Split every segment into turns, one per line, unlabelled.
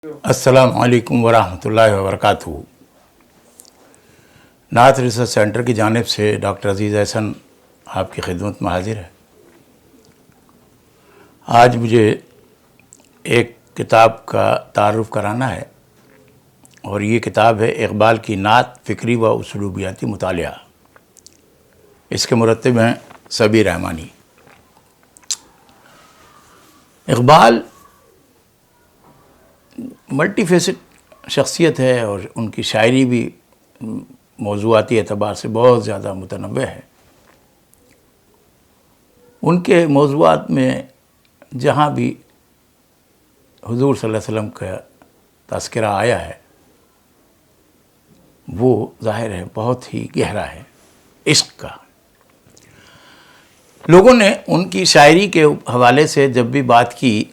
अस्सलाम वालेकुम वरहमतुल्लाहि वबरकातुहू। नात रिसर्च सेंटर की जानिब से डॉक्टर अज़ीज़ एहसन आपकी खिदमत में हाजिर है। आज मुझे एक किताब का तारुफ़ कराना है और ये किताब है इक़बाल की नात फ़िक्री व उसलूबियाती मुतालिया। इसके मुरत्तिब हैं सबीर रहमानी। इक़बाल मल्टी फेसेट शख्सियत है और उनकी शायरी भी मौज़ूआती एतबार से बहुत ज़्यादा मुतनव्वे है। उनके मौज़ूआत में जहाँ भी हुज़ूर सल्लल्लाहु अलैहि वसल्लम का तज़किरा आया है वो ज़ाहिर है बहुत ही गहरा है, इश्क़ का। लोगों ने उनकी शायरी के हवाले से जब भी बात की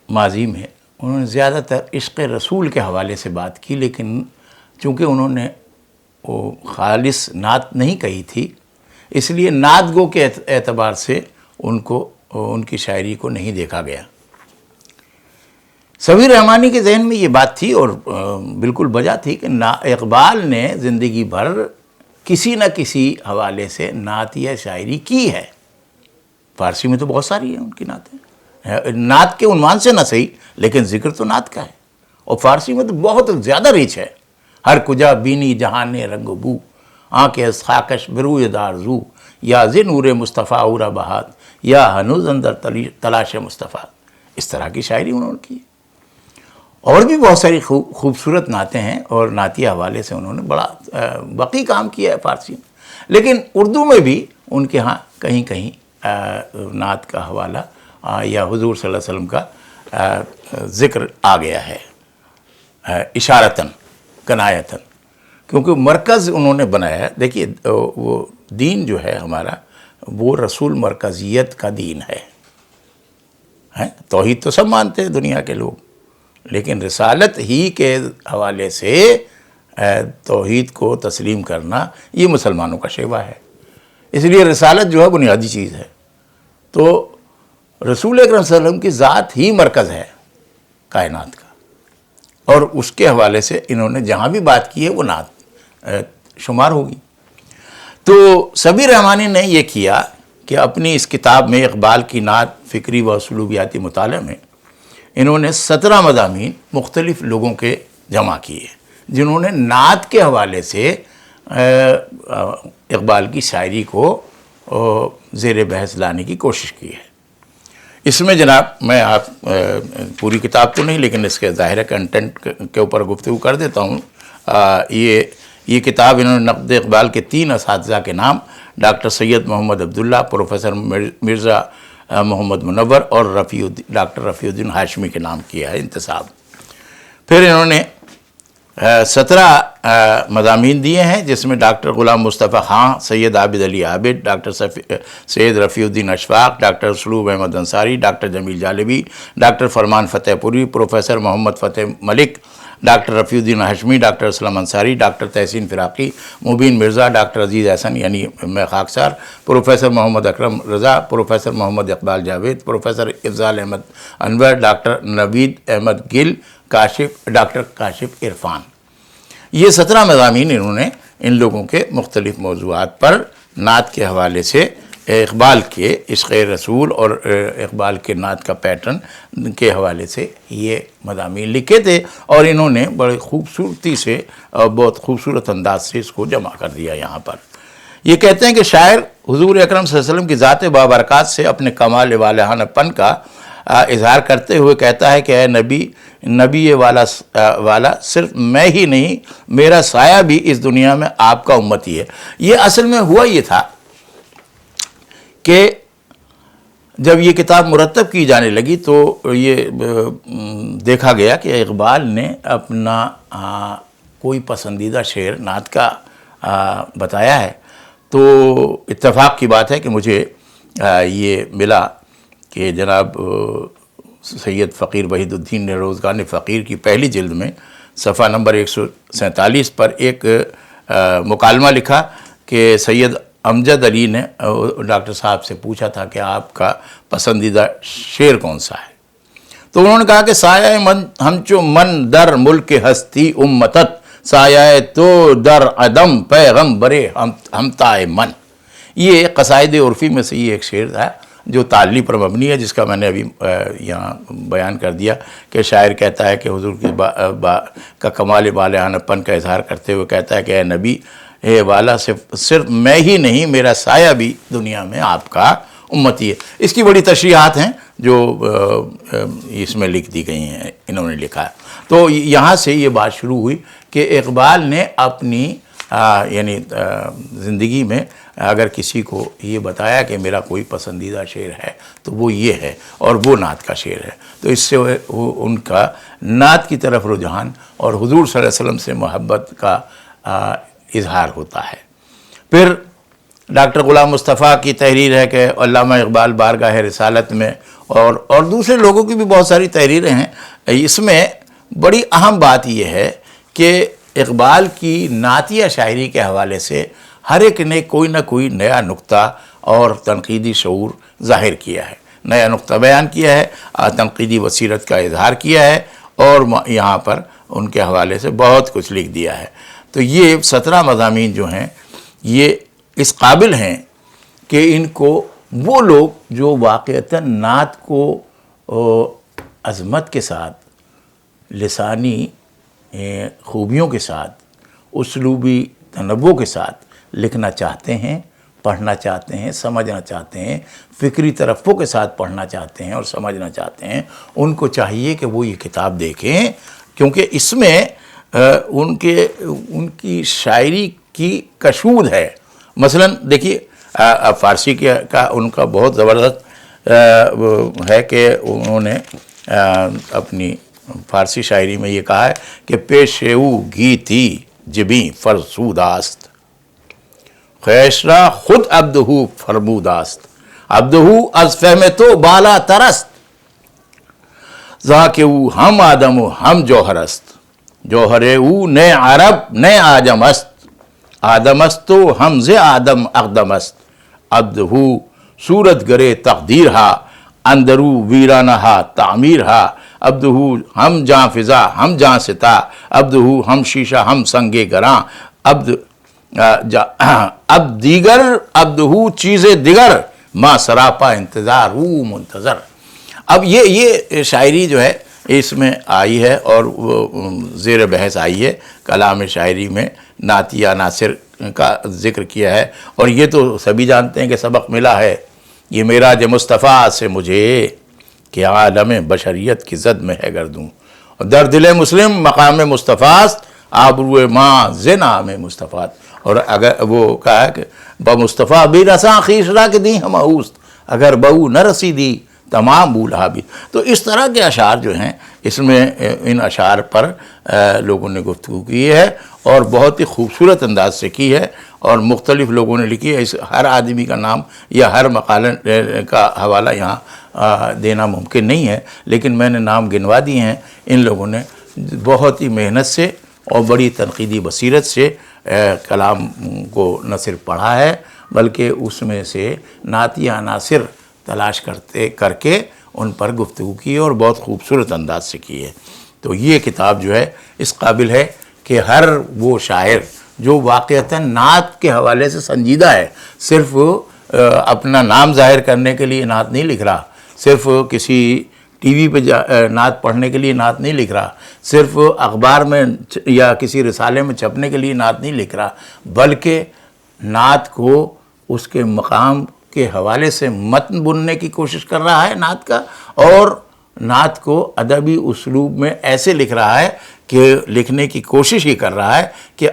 माज़ी में, उन्होंने ज़्यादातर इश्क़ रसूल के हवाले से बात की, लेकिन चूँकि उन्होंने वो खालिस नात नहीं कही थी, इसलिए नात गो के एतबार से उनको उनकी शायरी को नहीं देखा गया। सबीर रहमानी के जहन में ये बात थी और बिल्कुल बजा थी कि इक़बाल ने ज़िंदगी भर किसी न किसी हवाले से नात या शायरी की है। फ़ारसी में तो बहुत सारी हैं उनकी नातें, नात के उन्वान से ना सही लेकिन ज़िक्र तो नात का है। और फ़ारसी में तो बहुत ज़्यादा रीच है। हर कुजा बीनी जहाने रंग बू, आँखें खाकश बरूए दारजू, या ज़िनूर मुस्तफ़ा उरा बहात, या हनूज़ अंदर तलाश मुस्तफ़ा। इस तरह की शायरी उन्होंने की। और भी बहुत सारी खूबसूरत नातें हैं और नातिया हवाले से उन्होंने बड़ा बकी काम किया है फ़ारसी में। लेकिन उर्दू में भी उनके यहाँ कहीं कहीं नात का हवाला या हुज़ूर सल्लल्लाहु अलैहि वसल्लम का ज़िक्र आ गया है, इशारतन कनायतन, क्योंकि मरकज़ उन्होंने बनाया। देखिए वो दीन जो है हमारा वो रसूल मरकज़ियत का दीन है। तौहीद तो सब मानते हैं दुनिया के लोग, लेकिन रिसालत ही के हवाले से तौहीद को तस्लीम करना ये मुसलमानों का शेवा है। इसलिए रिसालत जो है बुनियादी चीज़ है। तो रसूल अकरम सल्लल्लाहु अलैहि वसल्लम की ज़ात ही मरकज़ है कायनात का, और उसके हवाले से इन्होंने जहाँ भी बात की है वो नात शुमार होगी। तो सबीर रहमानी ने यह किया कि अपनी इस किताब में इक़बाल की नात फ़िक्री व उसलूबियाती मुतालिया में इन्होंने 17 मज़ामीन मुख्तलिफ़ लोगों के जमा किए जिन्होंने नात के हवाले से इक़बाल की शायरी को ज़ेर बहस लाने की कोशिश की है। इसमें जनाब मैं आप पूरी किताब तो नहीं लेकिन इसके ज़ाहिर कंटेंट के ऊपर गुफ्तगू कर देता हूँ। ये किताब इन्होंने नक़्द इक़बाल के 3 असातिज़ा के नाम डॉक्टर सैयद मोहम्मद अब्दुल्ला, प्रोफेसर मिर्ज़ा मोहम्मद मुनव्वर और डॉक्टर रफ़ीउद्दीन हाशमी के नाम किया है इंतसाब। फिर इन्होंने 17 मज़ामीन दिए हैं जिसमें doctor Ghulam Mustafa Khan, Syed Abid Ali Abid, doctor Syed Rafiuddin Ashfaq, doctor Salub Ahmad Ansari, doctor Jameel Jalibi, doctor Farman Fatehpuri, professor Mohammad Fateh Malik, doctor Rafiuddin Hashmi, doctor Aslam Ansari, doctor Tehseen Firaqi, Mubeen Mirza, doctor Aziz Ahsan यानी मैं खाकसार, professor Mohammad Akram Raza, professor Mohammad Iqbal Javed, professor Ifzal Ahmad Anwar, doctor Naveed Ahmad Gill, doctor Kashif Irfan. ये 17 मज़ामीन इन्होंने इन लोगों के मुख्तलिफ़ मौज़ूआत पर नात के हवाले से इक़बाल के इश्क़ रसूल और इक़बाल के नात का पैटर्न के हवाले से ये मज़ामीन लिखे थे और इन्होंने बड़े खूबसूरती से और बहुत खूबसूरत अंदाज से इसको जमा कर दिया यहाँ पर। ये कहते हैं कि शायर हुज़ूर अकरम सल्लल्लाहु अलैहि वसल्लम की ज़ात बाबरकत से अपने कमाल वालहानपन का इज़हार करते हुए कहता है कि ऐ नबी वाला सिर्फ मैं ही नहीं मेरा साया भी इस दुनिया में आपका उम्मती है। ये असल में हुआ ये था कि जब ये किताब मुरतब की जाने लगी तो ये देखा गया कि इक़बाल ने अपना कोई पसंदीदा शेर नात का बताया है। तो इत्तेफाक की बात है कि मुझे ये मिला कि जनाब सैयद फ़कीर वहीदुद्दीन ने रोज़गान फ़कीर की पहली जिल्द में सफ़ा नंबर 147 पर एक मुकालमा लिखा कि सैयद अमजद अली ने डॉक्टर साहब से पूछा था कि आपका पसंदीदा शेर कौन सा है। تو انہوں نے کہا کہ سایہ من ہمچو من در ملک ہستی امتت، سایہ تو در عدم پیغمبر ہمتائے من. یہ قصائد عرفی میں سے یہ ایک شعر تھا جو تعلی پر مبنی ہے، جس کا میں نے ابھی یہاں بیان کر دیا کہ شاعر کہتا ہے کہ حضور کی کا کمال بالغانہ پن کا اظہار کرتے ہوئے کہتا ہے کہ اے نبی، اے والا، صرف میں ہی نہیں، میرا سایہ بھی دنیا میں آپ کا امتی ہے. اس کی بڑی تشریحات ہیں جو اس میں لکھ دی گئی ہیں، انہوں نے لکھا ہے. تو یہاں سے یہ بات شروع ہوئی کہ اقبال نے اپنی یعنی زندگی میں اگر کسی کو یہ بتایا کہ میرا کوئی پسندیدہ شعر ہے تو وہ یہ ہے، اور وہ نعت کا شعر ہے. تو اس سے ان کا نعت کی طرف رجحان اور حضور صلی اللہ علیہ وسلم سے محبت کا اظہار ہوتا ہے. پھر ڈاکٹر غلام مصطفیٰ کی تحریر ہے کہ علامہ اقبال بارگاہ رسالت میں، اور دوسرے لوگوں کی بھی بہت ساری تحریریں ہیں. اس میں بڑی اہم بات یہ ہے کہ اقبال کی نعتیہ شاعری کے حوالے سے ہر ایک نے کوئی نہ کوئی نیا نقطہ اور تنقیدی شعور ظاہر کیا ہے، نیا نقطہ بیان کیا ہے، تنقیدی بصیرت کا اظہار کیا ہے، اور یہاں پر ان کے حوالے سے بہت کچھ لکھ دیا ہے. تو یہ 17 مضامین جو ہیں یہ اس قابل ہیں کہ ان کو وہ لوگ جو واقعتاً نعت کو عظمت کے ساتھ، لسانی خوبیوں کے ساتھ، اسلوبی تنوع کے ساتھ لکھنا چاہتے ہیں، پڑھنا چاہتے ہیں، سمجھنا چاہتے ہیں، فکری ترفع کے ساتھ پڑھنا چاہتے ہیں اور سمجھنا چاہتے ہیں، ان کو چاہیے کہ وہ یہ کتاب دیکھیں، کیونکہ اس میں ان کی شاعری کی کشود ہے. مثلا دیکھیے فارسی کا ان کا بہت زبردست ہے کہ انہوں نے اپنی فارسی شاعری میں یہ کہا ہے کہ پیشو گیتی جبیں فرسوداست، خیشرا خود عبدہو فرموداست، عبدہو از فہم تو بالا ترست، ذاک او ہم آدم و ہم جوہر است، جوہر او نئے عرب نئے آجم است، آدم است تو ہم ز آدم اقدم است، عبدہو صورت گرے تقدیر ہا، اندرو ویرانہ ہا تعمیر ہا، عبدہو ہم جاں فضا ہم جاں ستا، عبدہو ہم شیشہ ہم سنگے گراں، اب دیگر عبدہو چیز دیگر، ما سراپا انتظار او منتظر. اب یہ شاعری جو ہے اس میں آئی ہے اور زیر بحث آئی ہے. کلام شاعری میں نعتیہ عناصر کا ذکر کیا ہے، اور یہ تو سبھی جانتے ہیں کہ سبق ملا ہے یہ معراج مصطفیٰ سے مجھے کہ عالم بشریت کی زد میں ہے گردوں، در دل مسلم مقام مصطفیٰ است، آبرو ماں ز نام مصطفیٰ. اور اگر وہ کہا ہے کہ بمصطفیٰ بھی رساں خویش را کہ دی ہم اوست، اگر بہو نہ رسیدی تمام بولہا بھی. تو اس طرح کے اشعار جو ہیں اس میں ان اشعار پر لوگوں نے گفتگو کی ہے اور بہت ہی خوبصورت انداز سے کی ہے، اور مختلف لوگوں نے لکھی ہے. اس ہر آدمی کا نام یا ہر مقالے کا حوالہ یہاں دینا ممکن نہیں ہے، لیکن میں نے نام گنوا دیے ہیں. ان لوگوں نے بہت ہی محنت سے اور بڑی تنقیدی بصیرت سے کلام کو نہ صرف پڑھا ہے بلکہ اس میں سے نعتیہ عناصر تلاش کر کے ان پر گفتگو کی ہے اور بہت خوبصورت انداز سے کی ہے. تو یہ کتاب جو ہے اس قابل ہے کہ ہر وہ شاعر جو واقعتاً نعت کے حوالے سے سنجیدہ ہے، صرف اپنا نام ظاہر کرنے کے لیے نعت نہیں لکھ رہا، صرف کسی ٹی وی پہ نعت پڑھنے کے لیے نعت نہیں لکھ رہا، صرف اخبار میں یا کسی رسالے میں چھپنے کے لیے نعت نہیں لکھ رہا، بلکہ نعت کو اس کے مقام کے حوالے سے متن بننے کی کوشش کر رہا ہے نعت کا، اور نعت کو ادبی اسلوب میں ایسے لکھ رہا ہے کہ لکھنے کی کوشش ہی کر رہا ہے کہ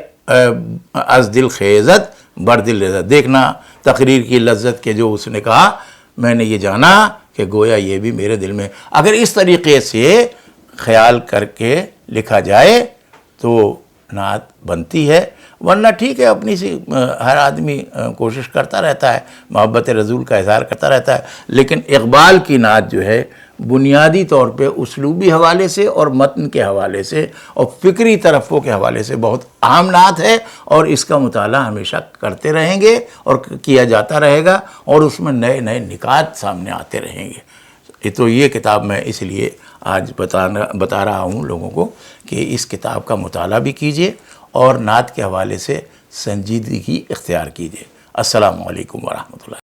از دل خیزت بر دل لذت. دیکھنا تقریر کی لذت کے جو اس نے کہا، میں نے یہ جانا کہ گویا یہ بھی میرے دل میں. اگر اس طریقے سے خیال کر کے لکھا جائے تو نعت بنتی ہے، ورنہ ٹھیک ہے اپنی سی ہر آدمی کوشش کرتا رہتا ہے، محبت رسول کا اظہار کرتا رہتا ہے، لیکن اقبال کی نعت جو ہے بنیادی طور پہ اسلوبی حوالے سے اور متن کے حوالے سے اور فکری ترفع کے حوالے سے بہت اہم نعت ہے، اور اس کا مطالعہ ہمیشہ کرتے رہیں گے اور کیا جاتا رہے گا، اور اس میں نئے نئے نکات سامنے آتے رہیں گے. تو یہ کتاب میں اس لیے آج بتا رہا ہوں لوگوں کو کہ اس کتاب کا مطالعہ بھی کیجیے اور نعت کے حوالے سے سنجیدگی اختیار کیجیے۔ السلام علیکم ورحمۃ اللہ۔